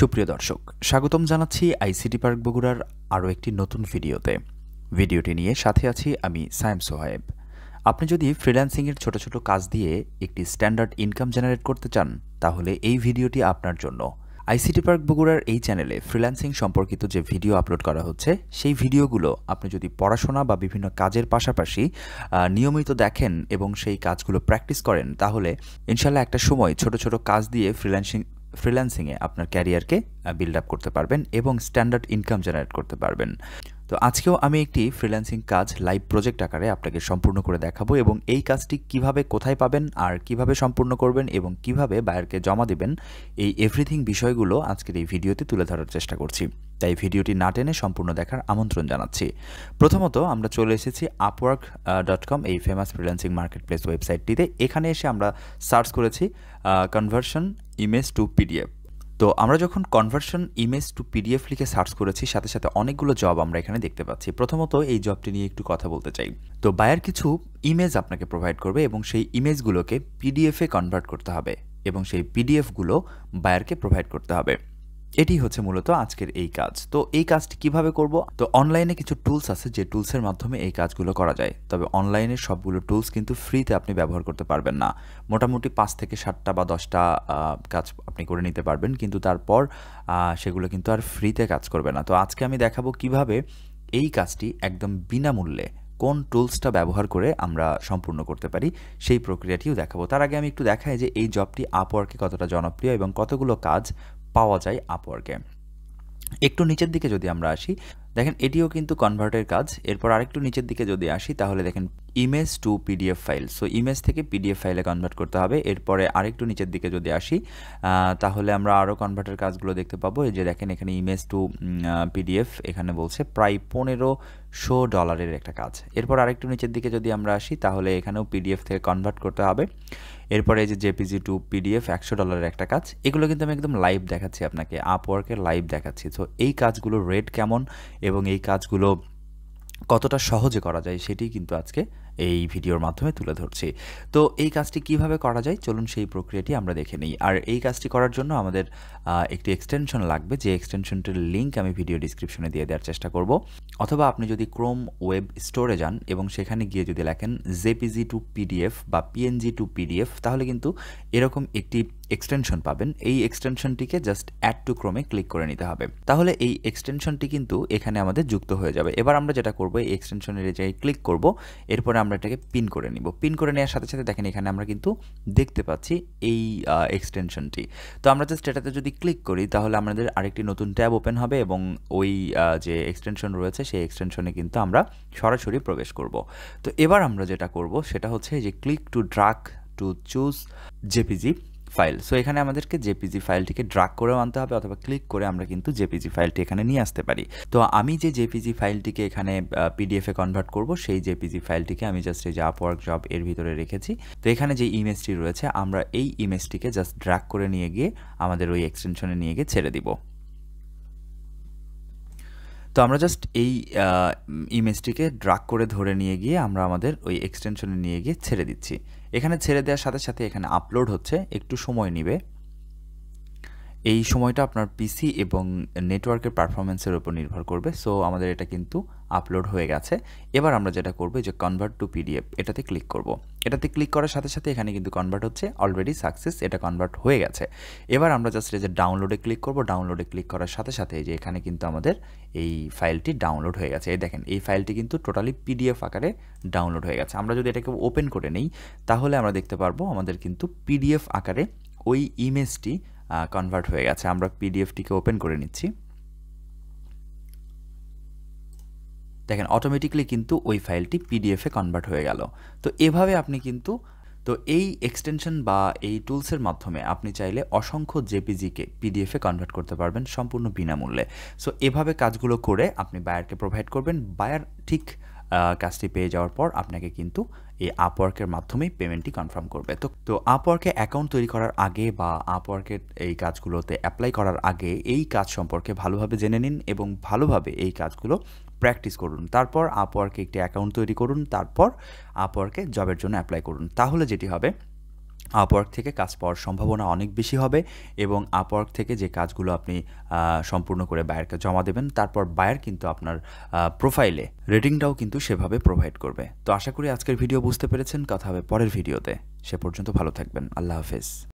সুপ্রিয় দর্শক, স্বাগতম জানাচ্ছি আইসিটি পার্ক বগুড়ার আরও একটি নতুন ভিডিওতে। ভিডিওটি নিয়ে সাথে আছি আমি সায়েম সোহায়েব। আপনি যদি ফ্রিল্যান্সিংয়ের ছোট ছোট কাজ দিয়ে একটি স্ট্যান্ডার্ড ইনকাম জেনারেট করতে চান, তাহলে এই ভিডিওটি আপনার জন্য। আইসিটি পার্ক বগুড়ার এই চ্যানেলে ফ্রিল্যান্সিং সম্পর্কিত যে ভিডিও আপলোড করা হচ্ছে, সেই ভিডিওগুলো আপনি যদি পড়াশোনা বা বিভিন্ন কাজের পাশাপাশি নিয়মিত দেখেন এবং সেই কাজগুলো প্র্যাকটিস করেন, তাহলে ইনশাল্লাহ একটা সময় ছোট ছোট কাজ দিয়ে ফ্রিল্যান্সিংয়ে আপনার ক্যারিয়ারকে বিল্ড আপ করতে পারবেন এবং স্ট্যান্ডার্ড ইনকাম জেনারেট করতে পারবেন। তো আজকেও আমি একটি ফ্রিল্যান্সিং কাজ লাইভ প্রজেক্ট আকারে আপনাকে সম্পূর্ণ করে দেখাবো এবং এই কাজটি কিভাবে কোথায় পাবেন আর কিভাবে সম্পূর্ণ করবেন এবং কিভাবে বায়ারকে জমা দেবেন, এই এভরিথিং বিষয়গুলো আজকের এই ভিডিওতে তুলে ধরার চেষ্টা করছি। তাই ভিডিওটি না টেনে সম্পূর্ণ দেখার আমন্ত্রণ জানাচ্ছি। প্রথমত আমরা চলে এসেছি upwork.com, এই ফেমাস ফ্রিল্যান্সিং মার্কেটপ্লেস ওয়েবসাইটটিতে। এখানে এসে আমরা সার্চ করেছি কনভার্সন ইমেজ টু পিডিএফ। তো আমরা যখন কনভার্সন ইমেজ টু পিডিএফ লিখে সার্চ করেছি, সাথে সাথে অনেকগুলো জব আমরা এখানে দেখতে পাচ্ছি। প্রথমত এই জবটি নিয়ে একটু কথা বলতে চাই। তো বায়ার কিছু ইমেজ আপনাকে প্রোভাইড করবে এবং সেই ইমেজগুলোকে পিডিএফে কনভার্ট করতে হবে এবং সেই পিডিএফগুলো বায়ারকে প্রোভাইড করতে হবে। এটি হচ্ছে মূলত আজকের এই কাজ। তো এই কাজটি কিভাবে করব? তো অনলাইনে কিছু টুলস আছে, যে টুলসের মাধ্যমে এই কাজগুলো করা যায়। তবে অনলাইনের সবগুলো টুলস কিন্তু ফ্রিতে আপনি ব্যবহার করতে পারবেন না। মোটামুটি 5 থেকে 7টা বা 10টা কাজ আপনি করে নিতে পারবেন, কিন্তু তারপর সেগুলো কিন্তু আর ফ্রিতে কাজ করবে না। তো আজকে আমি দেখাবো কিভাবে এই কাজটি একদম বিনামূল্যে কোন টুলসটা ব্যবহার করে আমরা সম্পূর্ণ করতে পারি, সেই প্রক্রিয়াটিও দেখাবো। তার আগে আমি একটু দেখাই যে এই জবটি আপওয়ার্কে কতটা জনপ্রিয় এবং কতগুলো কাজ পাওয়া যায় আপওয়ার্কে। একটু নিচের দিকে যদি আমরা আসি, দেখেন এটিও কিন্তু কনভার্টের কাজ। এরপর আরেকটু নিচের দিকে যদি আসি, তাহলে দেখেন image to PDF file. So image থেকে পিডিএফ ফাইলে কনভার্ট করতে হবে। এরপরে আরেকটু নিচের দিকে যদি আসি, তাহলে আমরা আরও কনভার্টের কাজগুলো দেখতে পাবো। এই যে দেখেন এখানে ইমেজ টু পিডিএফ, এখানে বলছে প্রায় $1500 একটা কাজ। এরপর আরেকটু নিচের দিকে যদি আমরা আসি, তাহলে এখানেও পিডিএফ থেকে কনভার্ট করতে হবে। এরপরে এই যে জেপিজি টু পিডিএফ $100 একটা কাজ। এগুলো কিন্তু আমি একদম লাইভ দেখাচ্ছি আপনাকে, আপওয়ার্কের লাইভ দেখাচ্ছি। তো এই কাজগুলোর রেট কেমন এবং এই কাজগুলো কতটা সহজে করা যায়, সেটি কিন্তু আজকে এই ভিডিওর মাধ্যমে তুলে ধরছি। তো এই কাজটি কিভাবে করা যায়, চলুন সেই প্রক্রিয়াটি আমরা দেখে নিই। আর এই কাজটি করার জন্য আমাদের একটি এক্সটেনশন লাগবে, যে এক্সটেনশনটির লিঙ্ক আমি ভিডিও ডিসক্রিপশনে দিয়ে দেওয়ার চেষ্টা করব। অথবা আপনি যদি ক্রোম ওয়েব স্টোরে যান এবং সেখানে গিয়ে যদি লেখেন জেপিজি টু পিডিএফ বা পিএনজি টু পিডিএফ, তাহলে কিন্তু এরকম একটি এক্সটেনশন পাবেন। এই এক্সটেনশনটিকে জাস্ট অ্যাড টু ক্রোমে ক্লিক করে নিতে হবে। তাহলে এই এক্সটেনশনটি কিন্তু এখানে আমাদের যুক্ত হয়ে যাবে। এবার আমরা যেটা করব, এই এক্সটেনশনের জায়গায় ক্লিক করব, এরপরে আমরা এটাকে পিন করে নিব। পিন করে নেওয়ার সাথে সাথে দেখেন এখানে আমরা কিন্তু দেখতে পাচ্ছি এই এক্সটেনশনটি। তো আমরা জাস্ট এটাতে যদি ক্লিক করি, তাহলে আমাদের আরেকটি নতুন ট্যাব ওপেন হবে এবং ওই যে এক্সটেনশন রয়েছে সেই এক্সটেনশনে কিন্তু আমরা সরাসরি প্রবেশ করব। তো এবার আমরা যেটা করব সেটা হচ্ছে যে click to drug to choose JPG file. So এখানে আমাদেরকে জেপিজি ফাইলটিকে ড্রাগ করেও আনতে হবে, অথবা ক্লিক করে আমরা কিন্তু জেপিজি ফাইলটি এখানে নিয়ে আসতে পারি। তো আমি যে জেপিজি ফাইলটিকে এখানে পিডিএফে কনভার্ট করব, সেই জেপিজি ফাইলটিকে আমি জাস্ট এই যে আপওয়ার্ক জব এর ভিতরে রেখেছি। তো এখানে যে ইমেজটি রয়েছে, আমরা এই ইমেজটিকে জাস্ট ড্রাগ করে নিয়ে গিয়ে আমাদের ওই এক্সটেনশনে নিয়ে গিয়ে ছেড়ে দিব। তো আমরা জাস্ট এই ইমেজটিকে ড্রাগ করে ধরে নিয়ে গিয়ে আমরা আমাদের ওই এক্সটেনশনে নিয়ে গিয়ে ছেড়ে দিচ্ছি। এখানে ছেড়ে দেওয়ার সাথে সাথে এখানে আপলোড হচ্ছে, একটু সময় নেবে। এই সময়টা আপনার পিসি এবং নেটওয়ার্কের পারফরমেন্সের উপর নির্ভর করবে। সো আমাদের এটা কিন্তু আপলোড হয়ে গেছে। এবার আমরা যেটা করব, যে কনভার্ট টু পিডিএফ, এটাতে ক্লিক করব। এটাতে ক্লিক করার সাথে সাথে এখানে কিন্তু কনভার্ট হচ্ছে, অলরেডি সাকসেস, এটা কনভার্ট হয়ে গেছে। এবার আমরা জাস্ট এই যে ডাউনলোডে ক্লিক করব। ডাউনলোডে ক্লিক করার সাথে সাথে যে এখানে কিন্তু আমাদের এই ফাইলটি ডাউনলোড হয়ে গেছে। এই দেখেন এই ফাইলটি কিন্তু টোটালি পিডিএফ আকারে ডাউনলোড হয়ে গেছে। আমরা যদি এটাকে ওপেন করে নিই, তাহলে আমরা দেখতে পারবো আমাদের কিন্তু পিডিএফ আকারে ওই ইমেজটি কনভার্ট হয়ে গেছে। আমরা পিডিএফটিকে ওপেন করে নিচ্ছি। দেখেন অটোমেটিকলি কিন্তু ওই ফাইলটি পিডিএফে কনভার্ট হয়ে গেল। তো এভাবে আপনি কিন্তু এই এক্সটেনশন বা এই টুলসের মাধ্যমে আপনি চাইলে অসংখ্য জেপিজিকে পিডিএফে কনভার্ট করতে পারবেন সম্পূর্ণ বিনামূল্যে। সো এভাবে কাজগুলো করে আপনি বায়ারকে প্রোভাইড করবেন। বায়ার ঠিক কাজটি পেয়ে যাওয়ার পর আপনাকে কিন্তু এই আপওয়ার্কের মাধ্যমেই পেমেন্টটি কনফার্ম করবে। তো আপওয়ার্কে অ্যাকাউন্ট তৈরি করার আগে বা আপওয়ার্কের এই কাজগুলোতে অ্যাপ্লাই করার আগে এই কাজ সম্পর্কে ভালোভাবে জেনে নিন এবং ভালোভাবে এই কাজগুলো প্র্যাকটিস করুন। তারপর আপওয়ার্কে একটি অ্যাকাউন্ট তৈরি করুন, তারপর আপওয়ার্কে জবের জন্য অ্যাপ্লাই করুন। তাহলে যেটি হবে, আপওয়ার্ক থেকে কাজ পাওয়ার সম্ভাবনা অনেক বেশি হবে এবং আপওয়ার্ক থেকে যে কাজগুলো আপনি সম্পূর্ণ করে বায়ারকে জমা দেবেন, তারপর বায়ার কিন্তু আপনার প্রোফাইলে রেটিংটাও কিন্তু সেভাবে প্রোভাইড করবে। তো আশা করি আজকের ভিডিও বুঝতে পেরেছেন। কথা হবে পরের ভিডিওতে। সে পর্যন্ত ভালো থাকবেন। আল্লাহ হাফেজ।